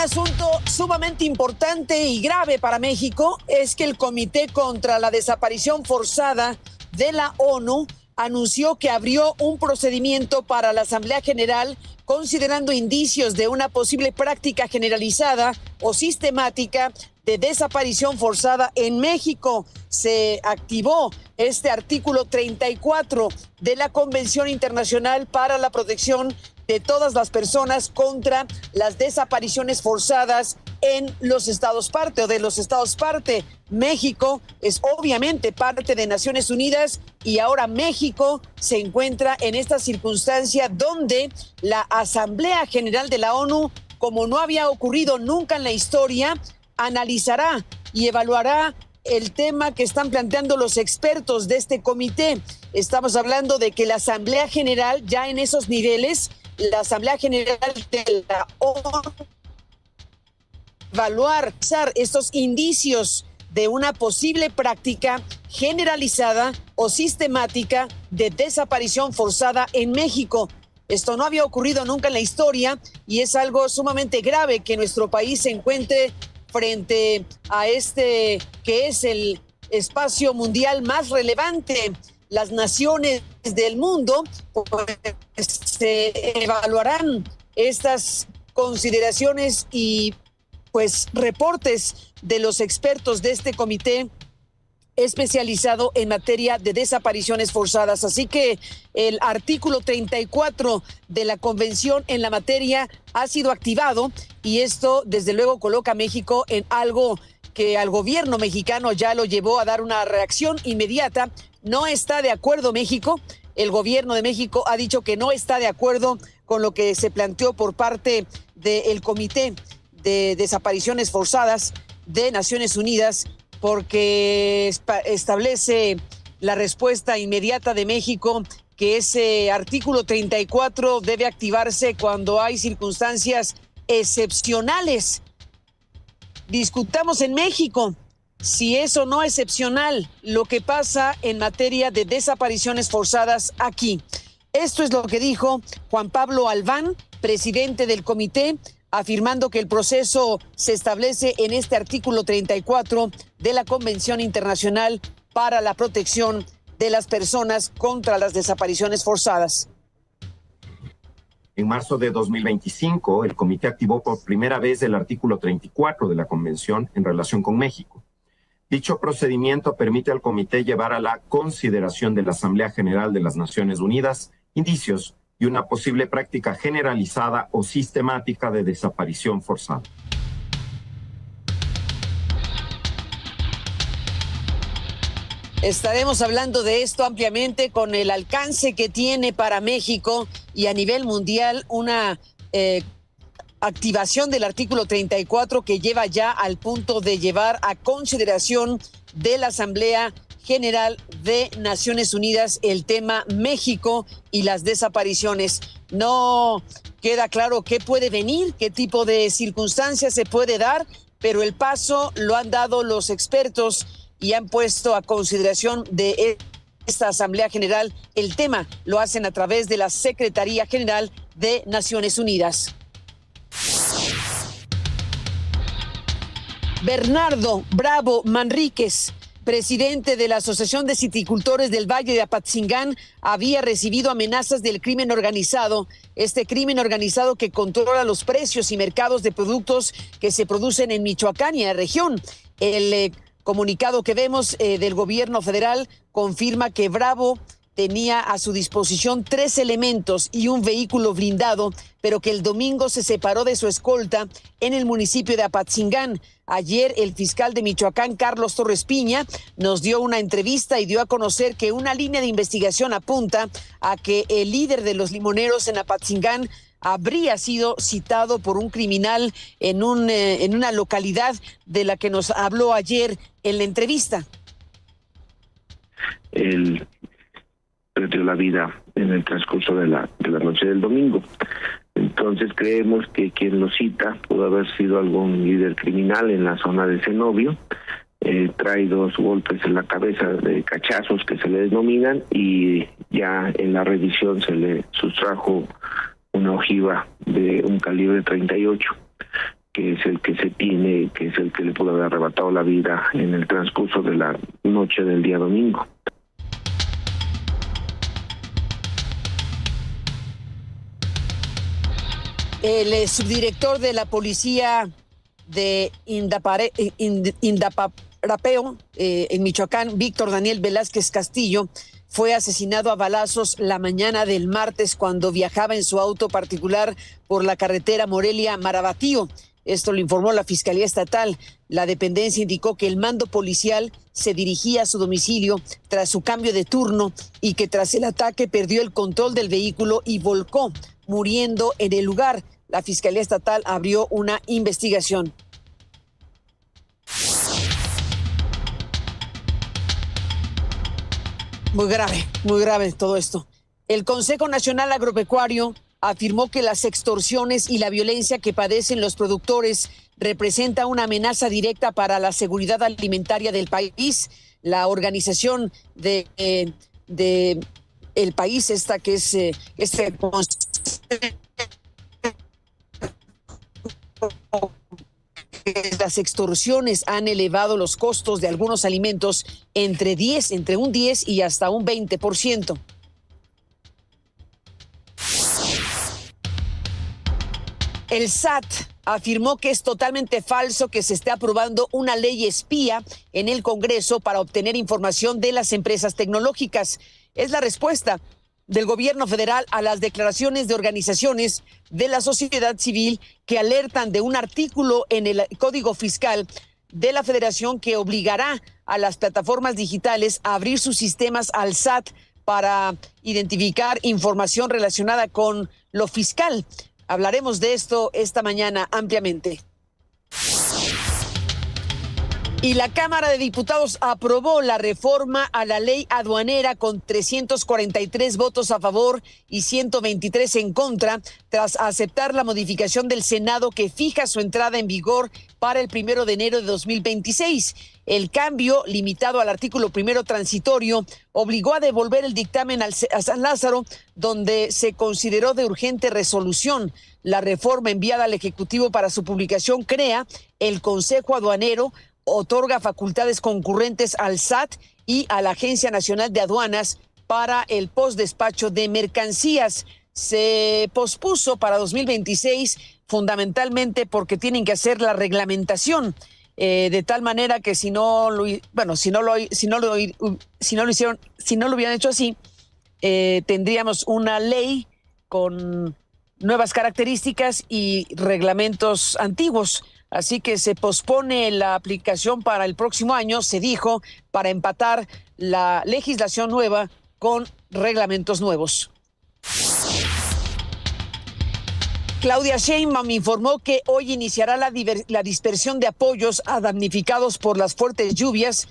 asunto sumamente importante y grave para México es que el Comité contra la Desaparición Forzada de la ONU anunció que abrió un procedimiento para la Asamblea General considerando indicios de una posible práctica generalizada o sistemática de desaparición forzada en México. Se activó este artículo 34 de la Convención Internacional para la Protección de todas las personas contra las desapariciones forzadas en los estados parte o de los estados parte. México es obviamente parte de Naciones Unidas y ahora México se encuentra en esta circunstancia donde la Asamblea General de la ONU, como no había ocurrido nunca en la historia, analizará y evaluará el tema que están planteando los expertos de este comité. Estamos hablando de que la Asamblea General, ya en esos niveles, la Asamblea General de la ONU evaluar estos indicios de una posible práctica generalizada o sistemática de desaparición forzada en México. Esto no había ocurrido nunca en la historia y es algo sumamente grave que nuestro país se encuentre frente a este que es el espacio mundial más relevante. Las naciones del mundo pues, se evaluarán estas consideraciones y pues reportes de los expertos de este comité especializado en materia de desapariciones forzadas. Así que el artículo 34 de la Convención en la materia ha sido activado y esto desde luego coloca a México en algo que al gobierno mexicano ya lo llevó a dar una reacción inmediata. No está de acuerdo México. El gobierno de México ha dicho que no está de acuerdo con lo que se planteó por parte del Comité de Desapariciones Forzadas de Naciones Unidas, porque establece la respuesta inmediata de México que ese artículo 34 debe activarse cuando hay circunstancias excepcionales. Discutamos en México si eso no es excepcional, lo que pasa en materia de desapariciones forzadas aquí. Esto es lo que dijo Juan Pablo Albán, presidente del comité, afirmando que el proceso se establece en este artículo 34 de la Convención Internacional para la Protección de las Personas contra las Desapariciones Forzadas. En marzo de 2025, el comité activó por primera vez el artículo 34 de la Convención en relación con México. Dicho procedimiento permite al comité llevar a la consideración de la Asamblea General de las Naciones Unidas indicios y una posible práctica generalizada o sistemática de desaparición forzada. Estaremos hablando de esto ampliamente con el alcance que tiene para México y a nivel mundial una activación del artículo 34 que lleva ya al punto de llevar a consideración de la Asamblea General de Naciones Unidas el tema México y las desapariciones. No queda claro qué puede venir, qué tipo de circunstancias se puede dar, pero el paso lo han dado los expertos y han puesto a consideración de esta Asamblea General el tema. Lo hacen a través de la Secretaría General de Naciones Unidas. Bernardo Bravo Manríquez, presidente de la Asociación de Siticultores del Valle de Apatzingán, había recibido amenazas del crimen organizado. Este crimen organizado que controla los precios y mercados de productos que se producen en Michoacán y en la región. El comunicado que vemos del gobierno federal confirma que Bravo tenía a su disposición 3 elementos y un vehículo blindado, pero que el domingo se separó de su escolta en el municipio de Apatzingán. Ayer el fiscal de Michoacán, Carlos Torres Piña, nos dio una entrevista y dio a conocer que una línea de investigación apunta a que el líder de los limoneros en Apatzingán habría sido citado por un criminal en una localidad de la que nos habló ayer en la entrevista. Él perdió la vida en el transcurso de la noche del domingo. Entonces creemos que quien lo cita pudo haber sido algún líder criminal en la zona de Cenobio. Trae 2 golpes en la cabeza de cachazos que se le denominan y ya en la revisión se le sustrajo una ojiva de un calibre 38. que es el que se tiene, que es el que le pudo haber arrebatado la vida en el transcurso de la noche del día domingo. El subdirector de la policía de Indaparapeo, en Michoacán, Víctor Daniel Velázquez Castillo, fue asesinado a balazos la mañana del martes cuando viajaba en su auto particular por la carretera Morelia-Marabatío. Esto lo informó la Fiscalía Estatal. La dependencia indicó que el mando policial se dirigía a su domicilio tras su cambio de turno y que tras el ataque perdió el control del vehículo y volcó, muriendo en el lugar. La Fiscalía Estatal abrió una investigación. Muy grave todo esto. El Consejo Nacional Agropecuario afirmó que las extorsiones y la violencia que padecen los productores representa una amenaza directa para la seguridad alimentaria del país. La organización de el país, esta que es las extorsiones han elevado los costos de algunos alimentos entre un 10 y hasta un 20%. El SAT afirmó que es totalmente falso que se esté aprobando una ley espía en el Congreso para obtener información de las empresas tecnológicas. Es la respuesta del gobierno federal a las declaraciones de organizaciones de la sociedad civil que alertan de un artículo en el Código Fiscal de la Federación que obligará a las plataformas digitales a abrir sus sistemas al SAT para identificar información relacionada con lo fiscal. Hablaremos de esto esta mañana ampliamente. Y la Cámara de Diputados aprobó la reforma a la ley aduanera con 343 votos a favor y 123 en contra, tras aceptar la modificación del Senado que fija su entrada en vigor para el 1 de enero de 2026. El cambio, limitado al artículo primero transitorio, obligó a devolver el dictamen a San Lázaro, donde se consideró de urgente resolución. La reforma enviada al Ejecutivo para su publicación crea el Consejo Aduanero, otorga facultades concurrentes al SAT y a la Agencia Nacional de Aduanas para el postdespacho de mercancías. Se pospuso para 2026 fundamentalmente porque tienen que hacer la reglamentación, de tal manera que si no lo hubieran hecho así, tendríamos una ley con nuevas características y reglamentos antiguos. Así que se pospone la aplicación para el próximo año, se dijo, para empatar la legislación nueva con reglamentos nuevos. Claudia Sheinbaum informó que hoy iniciará la dispersión de apoyos a damnificados por las fuertes lluvias.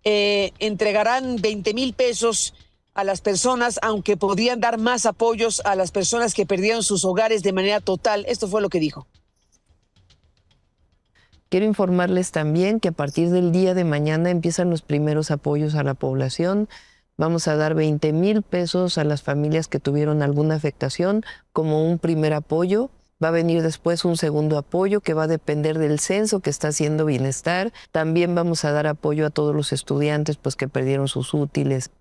Entregarán 20,000 pesos a las personas, aunque podrían dar más apoyos a las personas que perdieron sus hogares de manera total. Esto fue lo que dijo. Quiero informarles también que a partir del día de mañana empiezan los primeros apoyos a la población. Vamos a dar 20,000 pesos a las familias que tuvieron alguna afectación como un primer apoyo. Va a venir después un segundo apoyo que va a depender del censo que está haciendo Bienestar. También vamos a dar apoyo a todos los estudiantes pues, que perdieron sus útiles.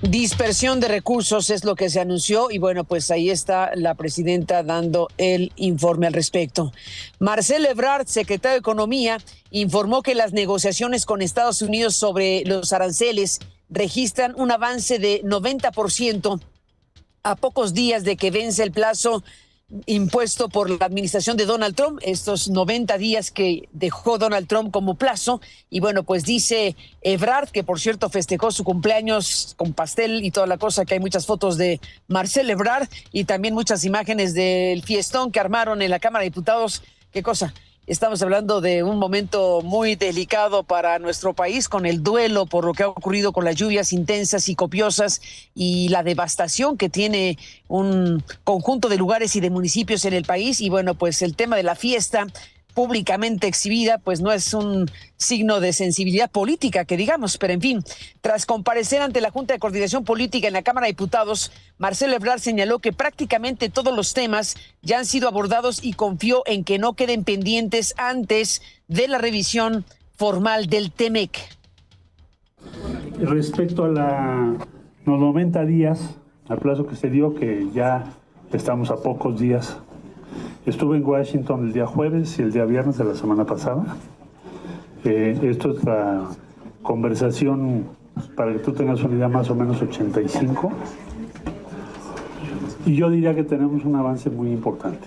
Dispersión de recursos es lo que se anunció y bueno, pues ahí está la presidenta dando el informe al respecto. Marcelo Ebrard, secretario de Economía, informó que las negociaciones con Estados Unidos sobre los aranceles registran un avance de 90% a pocos días de que vence el plazo impuesto por la administración de Donald Trump, estos 90 días que dejó Donald Trump como plazo. Y bueno, pues dice Ebrard, que por cierto festejó su cumpleaños con pastel y toda la cosa, que hay muchas fotos de Marcelo Ebrard y también muchas imágenes del fiestón que armaron en la Cámara de Diputados. ¿Qué cosa? Estamos hablando de un momento muy delicado para nuestro país, con el duelo por lo que ha ocurrido con las lluvias intensas y copiosas y la devastación que tiene un conjunto de lugares y de municipios en el país. Y bueno, pues el tema de la fiesta públicamente exhibida, pues no es un signo de sensibilidad política, que digamos, pero en fin, tras comparecer ante la Junta de Coordinación Política en la Cámara de Diputados, Marcelo Ebrard señaló que prácticamente todos los temas ya han sido abordados y confió en que no queden pendientes antes de la revisión formal del TEMEC. Respecto a los 90 días, al plazo que se dio, que ya estamos a pocos días. Estuve en Washington el día jueves y el día viernes de la semana pasada. Esto es la conversación, para que tú tengas una idea, más o menos 85. Y yo diría que tenemos un avance muy importante.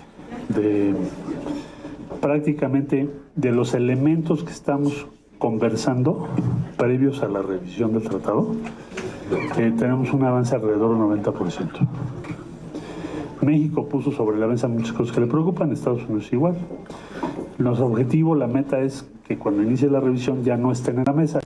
Prácticamente de los elementos que estamos conversando previos a la revisión del tratado, tenemos un avance alrededor del 90%. México puso sobre la mesa muchas cosas que le preocupan, Estados Unidos igual. Nuestro objetivo, la meta es que cuando inicie la revisión ya no estén en la mesa.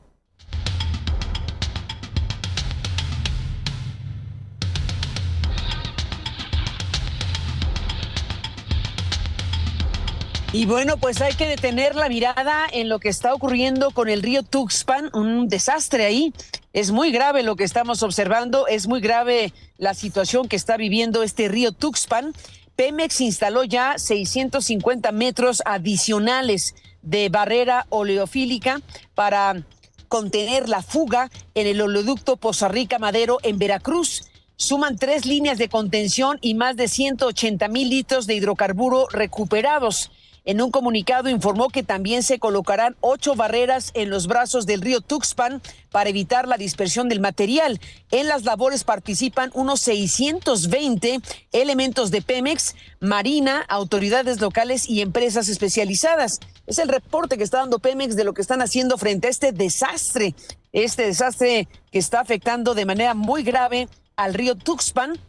Y bueno, pues hay que detener la mirada en lo que está ocurriendo con el río Tuxpan, un desastre ahí. Es muy grave lo que estamos observando, es muy grave la situación que está viviendo este río Tuxpan. Pemex instaló ya 650 metros adicionales de barrera oleofílica para contener la fuga en el oleoducto Poza Rica Madero en Veracruz. Suman 3 líneas de contención y más de 180,000 litros de hidrocarburo recuperados. En un comunicado informó que también se colocarán 8 barreras en los brazos del río Tuxpan para evitar la dispersión del material. En las labores participan unos 620 elementos de Pemex, Marina, autoridades locales y empresas especializadas. Es el reporte que está dando Pemex de lo que están haciendo frente a este desastre que está afectando de manera muy grave al río Tuxpan,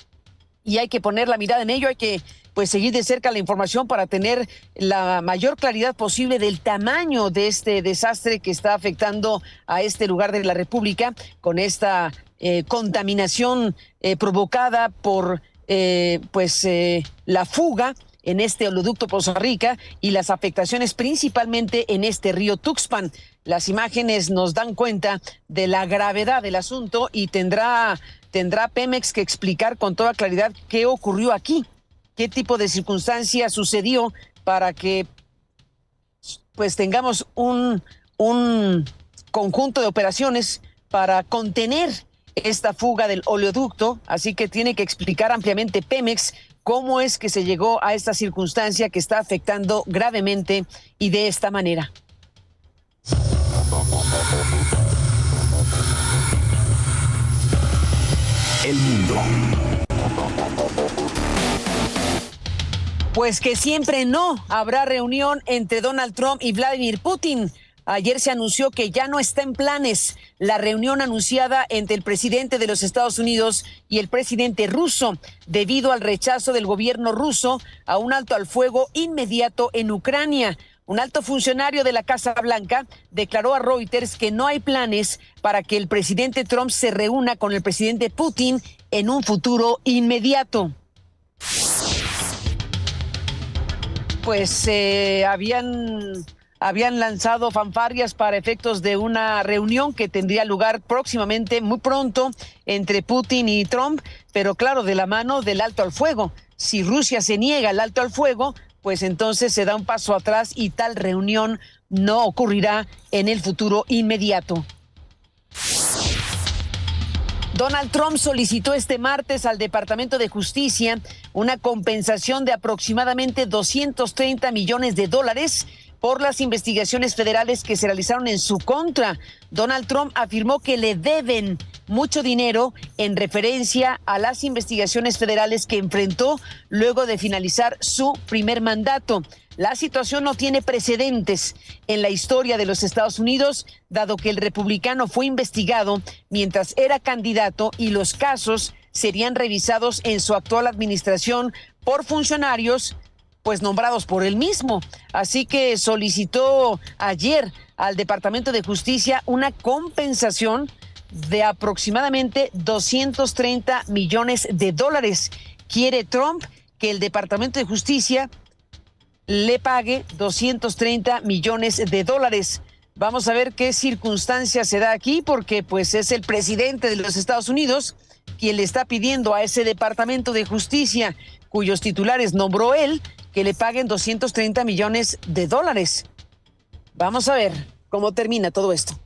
y hay que poner la mirada en ello, hay que seguir de cerca la información para tener la mayor claridad posible del tamaño de este desastre que está afectando a este lugar de la República con esta contaminación provocada por la fuga en este oleoducto Poza Rica y las afectaciones principalmente en este río Tuxpan. Las imágenes nos dan cuenta de la gravedad del asunto y tendrá Pemex que explicar con toda claridad qué ocurrió aquí, qué tipo de circunstancia sucedió para que tengamos un conjunto de operaciones para contener esta fuga del oleoducto. Así que tiene que explicar ampliamente Pemex cómo es que se llegó a esta circunstancia que está afectando gravemente y de esta manera. El mundo. Pues que siempre no habrá reunión entre Donald Trump y Vladimir Putin. Ayer se anunció que ya no está en planes la reunión anunciada entre el presidente de los Estados Unidos y el presidente ruso, debido al rechazo del gobierno ruso a un alto al fuego inmediato en Ucrania. Un alto funcionario de la Casa Blanca declaró a Reuters que no hay planes para que el presidente Trump se reúna con el presidente Putin en un futuro inmediato. Pues habían lanzado fanfarrias para efectos de una reunión que tendría lugar próximamente, muy pronto, entre Putin y Trump, pero claro, de la mano del alto al fuego. Si Rusia se niega al alto al fuego, pues entonces se da un paso atrás y tal reunión no ocurrirá en el futuro inmediato. Donald Trump solicitó este martes al Departamento de Justicia una compensación de aproximadamente $230 millones por las investigaciones federales que se realizaron en su contra. Donald Trump afirmó que le deben mucho dinero en referencia a las investigaciones federales que enfrentó luego de finalizar su primer mandato. La situación no tiene precedentes en la historia de los Estados Unidos, dado que el republicano fue investigado mientras era candidato y los casos serían revisados en su actual administración por funcionarios nombrados por él mismo. Así que solicitó ayer al Departamento de Justicia una compensación de aproximadamente $230 millones. Quiere Trump que el Departamento de Justicia le pague 230 millones de dólares. Vamos a ver qué circunstancia se da aquí, porque pues es el presidente de los Estados Unidos quien le está pidiendo a ese Departamento de Justicia, cuyos titulares nombró él, que le paguen 230 millones de dólares. Vamos a ver cómo termina todo esto.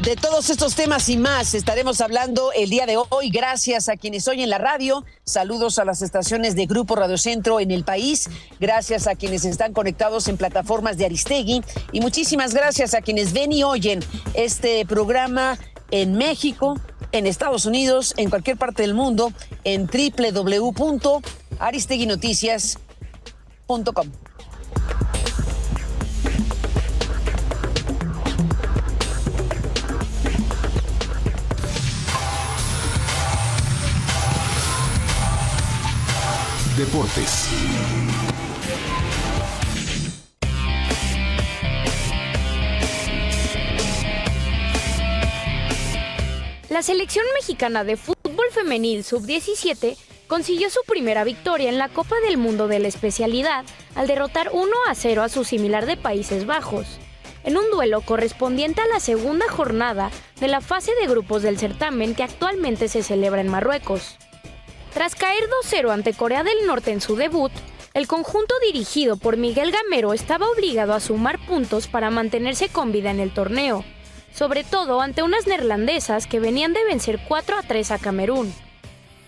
De todos estos temas y más estaremos hablando el día de hoy. Gracias a quienes oyen la radio. Saludos a las estaciones de Grupo Radio Centro en el país. Gracias a quienes están conectados en plataformas de Aristegui. Y muchísimas gracias a quienes ven y oyen este programa en México, en Estados Unidos, en cualquier parte del mundo, en www.aristeguinoticias.com. Deportes. La selección mexicana de fútbol femenil sub-17 consiguió su primera victoria en la Copa del Mundo de la especialidad al derrotar 1-0 a su similar de Países Bajos, en un duelo correspondiente a la segunda jornada de la fase de grupos del certamen que actualmente se celebra en Marruecos. Tras caer 2-0 ante Corea del Norte en su debut, el conjunto dirigido por Miguel Gamero estaba obligado a sumar puntos para mantenerse con vida en el torneo, sobre todo ante unas neerlandesas que venían de vencer 4-3 a Camerún.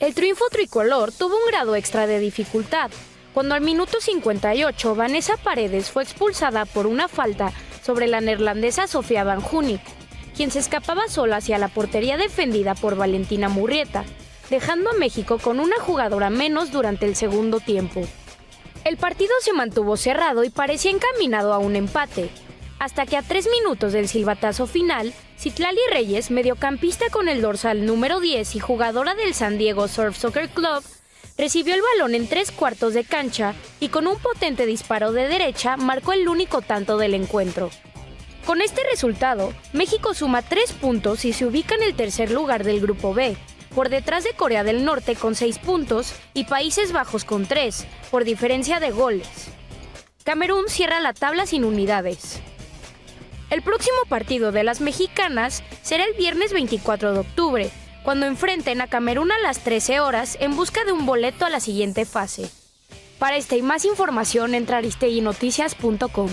El triunfo tricolor tuvo un grado extra de dificultad, cuando al minuto 58 Vanessa Paredes fue expulsada por una falta sobre la neerlandesa Sofía Van Hunik, quien se escapaba sola hacia la portería defendida por Valentina Murrieta, dejando a México con una jugadora menos durante el segundo tiempo. El partido se mantuvo cerrado y parecía encaminado a un empate, hasta que a 3 minutos del silbatazo final, Citlali Reyes, mediocampista con el dorsal número 10 y jugadora del San Diego Surf Soccer Club, recibió el balón en 3/4 de cancha y con un potente disparo de derecha marcó el único tanto del encuentro. Con este resultado, México suma 3 puntos y se ubica en el tercer lugar del Grupo B, por detrás de Corea del Norte con 6 puntos y Países Bajos con 3, por diferencia de goles. Camerún cierra la tabla sin unidades. El próximo partido de las mexicanas será el viernes 24 de octubre, cuando enfrenten a Camerún a las 13 horas en busca de un boleto a la siguiente fase. Para esta y más información entra a aristeguinoticias.com.